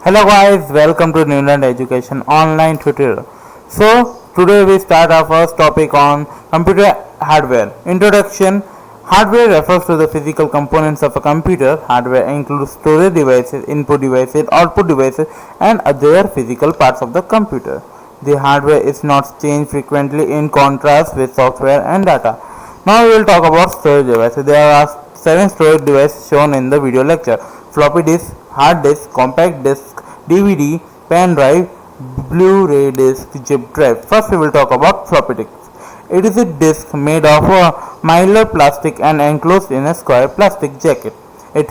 Hello guys, welcome to Newland Education online tutorial. So today we start our first topic on computer hardware. Introduction. Hardware refers to the physical components of a computer. Hardware includes storage devices, input devices, output devices and other physical parts of the computer. The hardware is not changed frequently in contrast with software and data. Now we will talk about storage devices. There are 7 storage devices shown in the video lecture: floppy disk, hard disk, compact disk, DVD, pen drive, Blu-ray disc, zip drive. First we will talk about floppy disk. It is a disk made of mylar plastic and enclosed in a square plastic jacket. It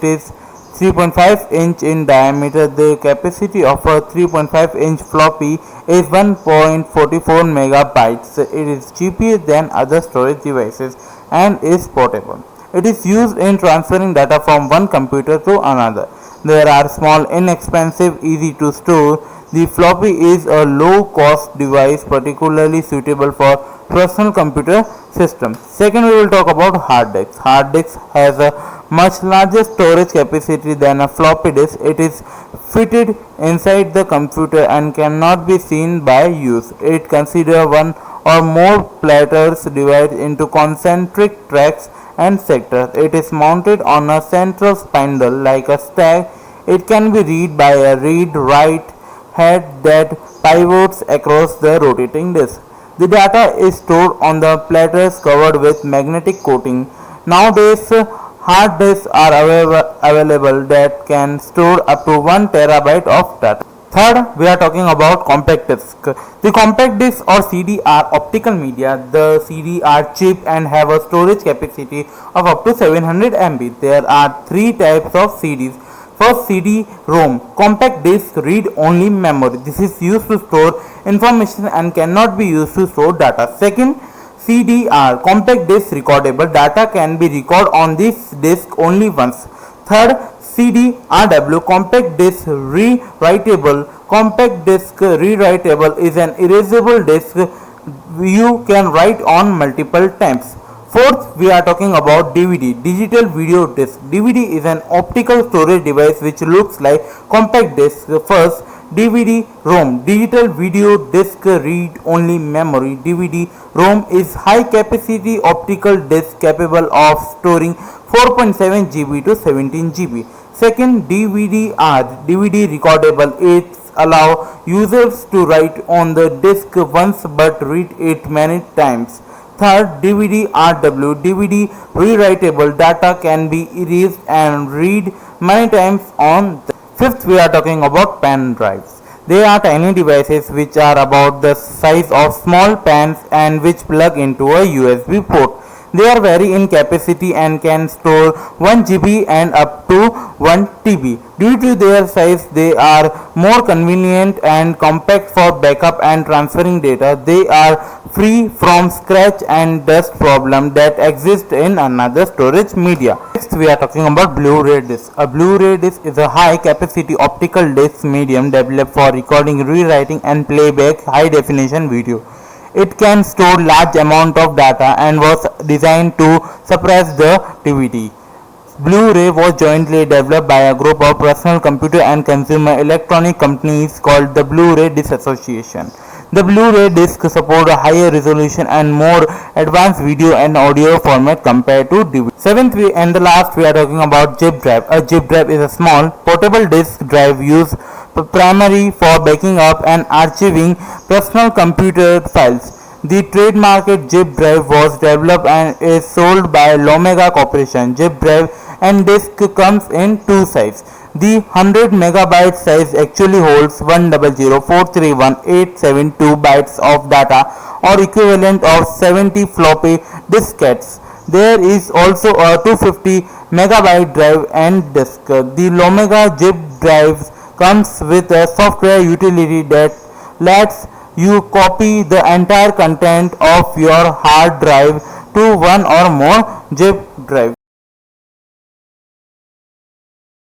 is 3.5 inch in diameter. The capacity of a 3.5 inch floppy is 1.44 megabytes. It is cheaper than other storage devices and is portable. It is used in transferring data from one computer to another. There are small, inexpensive, easy to store. The floppy is a low-cost device particularly suitable for personal computer systems. Second, we will talk about hard disk. Hard disk has a much larger storage capacity than a floppy disk. It is fitted inside the computer and cannot be seen by use. It considers one or more platters divided into concentric tracks and sectors. It is mounted on a central spindle like a stack. It can be read by a read-write head that pivots across the rotating disk. The data is stored on the platters covered with magnetic coating. Nowadays, hard disks are available that can store up to 1 terabyte of data. Third, we are talking about compact disc. The compact disc or CD are optical media. The CD are cheap and have a storage capacity of up to 700 MB. There are 3 types of CDs. First, CD-ROM, compact disc read-only memory. This is used to store information and cannot be used to store data. Second, CDR, compact disc recordable. Data can be recorded on this disc only once. Third, CD-RW, compact disc rewritable. Compact disc rewritable is an erasable disc you can write on multiple times. Fourth, we are talking about DVD, digital video disc. DVD is an optical storage device which looks like compact disc. First, DVD-ROM, digital video disc read-only memory. DVD-ROM is high-capacity optical disc capable of storing 4.7 GB to 17 GB. Second, DVD-R, DVD recordable. It allows users to write on the disc once but read it many times. Third, DVD-RW, DVD rewritable. Data can be erased and read many times on. Fifth, we are talking about pen drives. They are tiny devices which are about the size of small pens and which plug into a USB port. They are vary in capacity and can store 1 GB and up to 1 TB. Due to their size, they are more convenient and compact for backup and transferring data. They are free from scratch and dust problem that exist in another storage media. Next, we are talking about Blu-ray disc. A Blu-ray disc is a high-capacity optical disc medium developed for recording, rewriting, and playback high-definition video. It can store large amount of data and was designed to suppress the DVD. Blu-ray was jointly developed by a group of personal computer and consumer electronic companies called the Blu-ray Disc Association. The Blu-ray disc support a higher resolution and more advanced video and audio format compared to DVD. Seventh and the last, we are talking about zip drive. A zip drive is a small portable disk drive used primarily for backing up and archiving personal computer files. The trademarked zip drive was developed and is sold by Lomega Corporation. Zip drive and disk comes in 2 sizes. The 100 megabyte size actually holds 100,431,872 bytes of data or equivalent of 70 floppy diskettes. There is also a 250 megabyte drive and disk. The Lomega zip drives comes with a software utility that lets you copy the entire content of your hard drive to one or more zip drive.